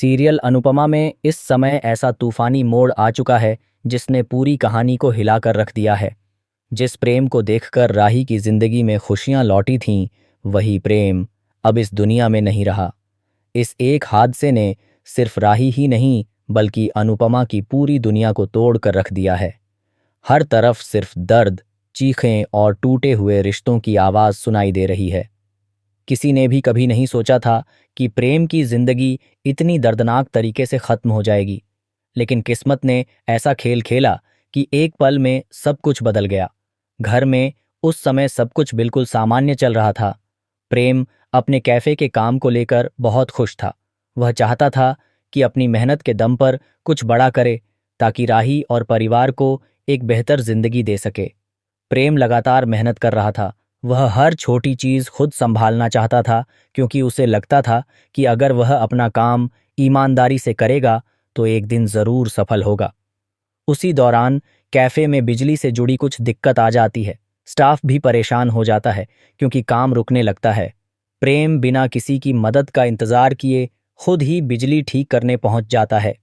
Serial Anupama में इस समय ऐसा तूफानी मोड़ आ चुका है जिसने पूरी कहानी को हिलाकर रख दिया है। जिस प्रेम को देखकर राही की जिंदगी में खुशियां लौटी थीं, वही प्रेम अब इस दुनिया में नहीं रहा। इस एक हादसे ने सिर्फ राही ही नहीं बल्कि अनुपमा की पूरी दुनिया को तोड़ कर रख दिया है। हर तरफ सिर्फ दर्द, चीखें और टूटे हुए रिश्तों की आवाज सुनाई दे रही है। किसी ने भी कभी नहीं सोचा था कि प्रेम की जिंदगी इतनी दर्दनाक तरीके से खत्म हो जाएगी, लेकिन किस्मत ने ऐसा खेल खेला कि एक पल में सब कुछ बदल गया। घर में उस समय सब कुछ बिल्कुल सामान्य चल रहा था। प्रेम अपने कैफे के काम को लेकर बहुत खुश था। वह चाहता था कि अपनी मेहनत के दम पर कुछ बड़ा करे ताकि राही और परिवार को एक बेहतर जिंदगी दे सके। प्रेम लगातार मेहनत कर रहा था। वह हर छोटी चीज खुद संभालना चाहता था क्योंकि उसे लगता था कि अगर वह अपना काम ईमानदारी से करेगा तो एक दिन जरूर सफल होगा। उसी दौरान कैफे में बिजली से जुड़ी कुछ दिक्कत आ जाती है। स्टाफ भी परेशान हो जाता है क्योंकि काम रुकने लगता है। प्रेम बिना किसी की मदद का इंतजार किए खुद ही बिजली ठीक करने पहुंच जाता है।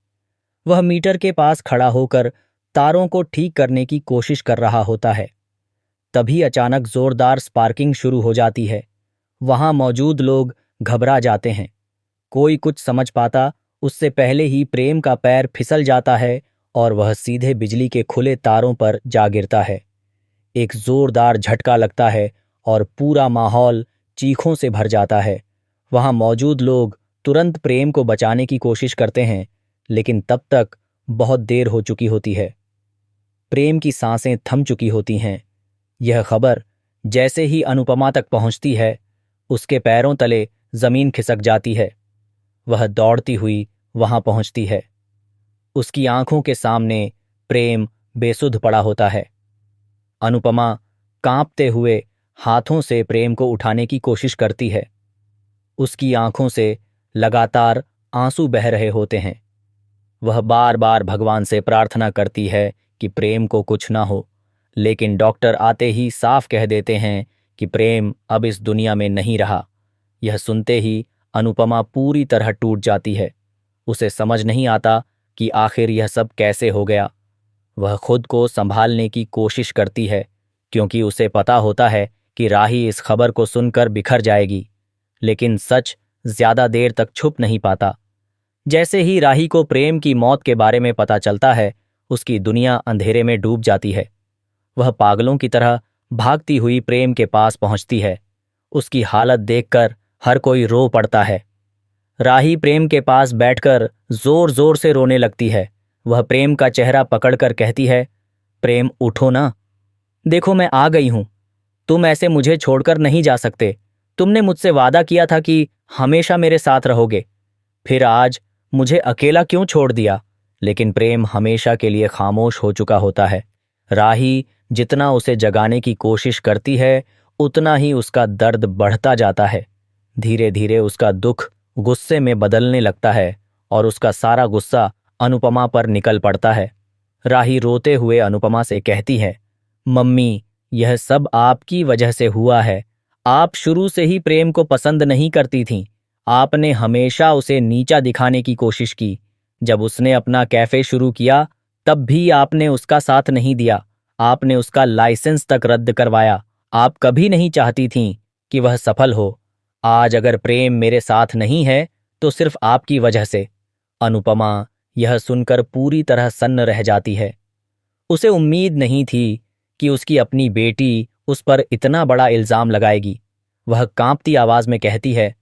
वह मीटर के पास खड़ा होकर तारों को ठीक करने की कोशिश कर रहा होता है। तभी अचानक जोरदार स्पार्किंग शुरू हो जाती है। वहां मौजूद लोग घबरा जाते हैं। कोई कुछ समझ पाता उससे पहले ही प्रेम का पैर फिसल जाता है और वह सीधे बिजली के खुले तारों पर जा गिरता है। एक जोरदार झटका लगता है और पूरा माहौल चीखों से भर जाता है। वहां मौजूद लोग तुरंत प्रेम को बचाने की कोशिश करते हैं, लेकिन तब तक बहुत देर हो चुकी होती है। प्रेम की सांसें थम चुकी होती हैं। यह खबर जैसे ही अनुपमा तक पहुंचती है, उसके पैरों तले जमीन खिसक जाती है। वह दौड़ती हुई वहां पहुंचती है। उसकी आंखों के सामने प्रेम बेसुध पड़ा होता है। अनुपमा कांपते हुए हाथों से प्रेम को उठाने की कोशिश करती है। उसकी आंखों से लगातार आंसू बह रहे होते हैं। वह बार बार भगवान से प्रार्थना करती है कि प्रेम को कुछ ना हो, लेकिन डॉक्टर आते ही साफ कह देते हैं कि प्रेम अब इस दुनिया में नहीं रहा। यह सुनते ही अनुपमा पूरी तरह टूट जाती है। उसे समझ नहीं आता कि आखिर यह सब कैसे हो गया। वह खुद को संभालने की कोशिश करती है क्योंकि उसे पता होता है कि राही इस खबर को सुनकर बिखर जाएगी, लेकिन सच ज्यादा देर तक छुप नहीं पाता। जैसे ही राही को प्रेम की मौत के बारे में पता चलता है, उसकी दुनिया अंधेरे में डूब जाती है। वह पागलों की तरह भागती हुई प्रेम के पास पहुंचती है। उसकी हालत देखकर हर कोई रो पड़ता है। राही प्रेम के पास बैठकर जोर जोर से रोने लगती है। वह प्रेम का चेहरा पकड़कर कहती है, प्रेम उठो ना, देखो मैं आ गई हूं। तुम ऐसे मुझे छोड़कर नहीं जा सकते। तुमने मुझसे वादा किया था कि हमेशा मेरे साथ रहोगे, फिर आज मुझे अकेला क्यों छोड़ दिया। लेकिन प्रेम हमेशा के लिए खामोश हो चुका होता है। राही जितना उसे जगाने की कोशिश करती है, उतना ही उसका दर्द बढ़ता जाता है। धीरे धीरे उसका दुख गुस्से में बदलने लगता है और उसका सारा गुस्सा अनुपमा पर निकल पड़ता है। राही रोते हुए अनुपमा से कहती है, मम्मी, यह सब आपकी वजह से हुआ है। आप शुरू से ही प्रेम को पसंद नहीं करती थीं। आपने हमेशा उसे नीचा दिखाने की कोशिश की। जब उसने अपना कैफे शुरू किया, तब भी आपने उसका साथ नहीं दिया। आपने उसका लाइसेंस तक रद्द करवाया। आप कभी नहीं चाहती थीं कि वह सफल हो। आज अगर प्रेम मेरे साथ नहीं है तो सिर्फ आपकी वजह से। अनुपमा यह सुनकर पूरी तरह सन्न रह जाती है। उसे उम्मीद नहीं थी कि उसकी अपनी बेटी उस पर इतना बड़ा इल्जाम लगाएगी। वह कांपती आवाज में कहती है,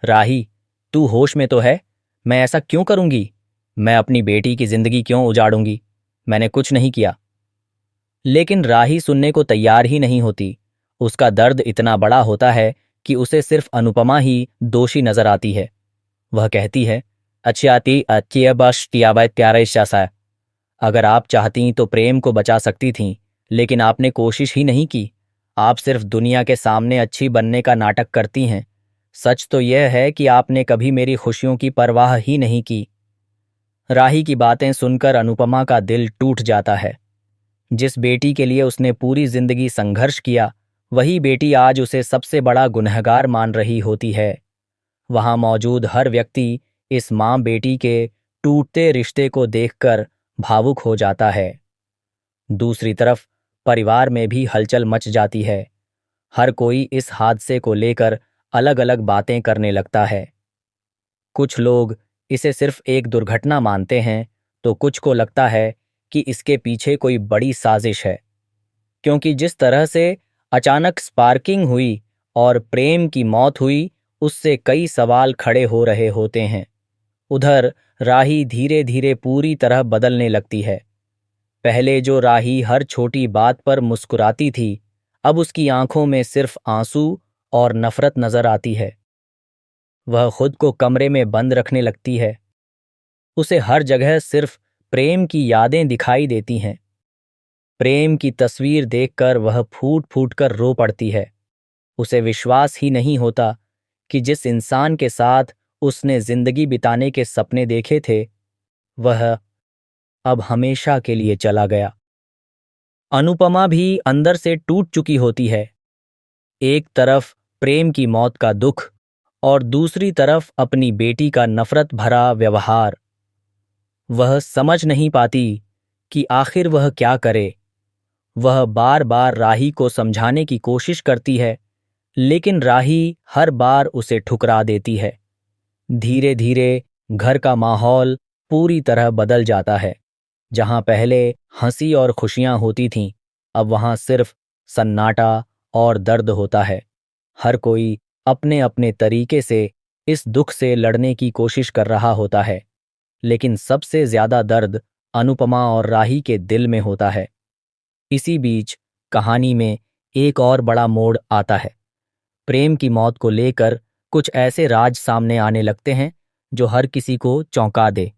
राही, तू होश में तो है? मैं ऐसा क्यों करूंगी? मैं अपनी बेटी की जिंदगी क्यों उजाड़ूंगी? मैंने कुछ नहीं किया। लेकिन राही सुनने को तैयार ही नहीं होती। उसका दर्द इतना बड़ा होता है कि उसे सिर्फ अनुपमा ही दोषी नजर आती है। वह कहती है, अगर आप चाहती तो प्रेम को बचा सकती थीं, लेकिन आपने कोशिश ही नहीं की। आप सिर्फ दुनिया के सामने अच्छी बनने का नाटक करती हैं। सच तो यह है कि आपने कभी मेरी खुशियों की परवाह ही नहीं की। राही की बातें सुनकर अनुपमा का दिल टूट जाता है। जिस बेटी के लिए उसने पूरी जिंदगी संघर्ष किया, वही बेटी आज उसे सबसे बड़ा गुनहगार मान रही होती है। वहां मौजूद हर व्यक्ति इस माँ बेटी के टूटते रिश्ते को देखकर भावुक हो जाता है। दूसरी तरफ परिवार में भी हलचल मच जाती है। हर कोई इस हादसे को लेकर अलग अलग बातें करने लगता है। कुछ लोग इसे सिर्फ एक दुर्घटना मानते हैं, तो कुछ को लगता है कि इसके पीछे कोई बड़ी साजिश है, क्योंकि जिस तरह से अचानक स्पार्किंग हुई और प्रेम की मौत हुई, उससे कई सवाल खड़े हो रहे होते हैं। उधर राही धीरे धीरे पूरी तरह बदलने लगती है। पहले जो राही हर छोटी बात पर मुस्कुराती थी, अब उसकी आंखों में सिर्फ आंसू और नफरत नजर आती है। वह खुद को कमरे में बंद रखने लगती है। उसे हर जगह सिर्फ प्रेम की यादें दिखाई देती हैं। प्रेम की तस्वीर देखकर वह फूट फूट कर रो पड़ती है। उसे विश्वास ही नहीं होता कि जिस इंसान के साथ उसने जिंदगी बिताने के सपने देखे थे, वह अब हमेशा के लिए चला गया। अनुपमा भी अंदर से टूट चुकी होती है। एक तरफ प्रेम की मौत का दुख और दूसरी तरफ अपनी बेटी का नफरत भरा व्यवहार। वह समझ नहीं पाती कि आखिर वह क्या करे। वह बार बार राही को समझाने की कोशिश करती है, लेकिन राही हर बार उसे ठुकरा देती है। धीरे धीरे घर का माहौल पूरी तरह बदल जाता है। जहां पहले हंसी और खुशियां होती थीं, अब वहां सिर्फ सन्नाटा और दर्द होता है। हर कोई अपने अपने तरीके से इस दुख से लड़ने की कोशिश कर रहा होता है, लेकिन सबसे ज्यादा दर्द अनुपमा और राही के दिल में होता है। इसी बीच कहानी में एक और बड़ा मोड़ आता है। प्रेम की मौत को लेकर कुछ ऐसे राज सामने आने लगते हैं जो हर किसी को चौंका दे।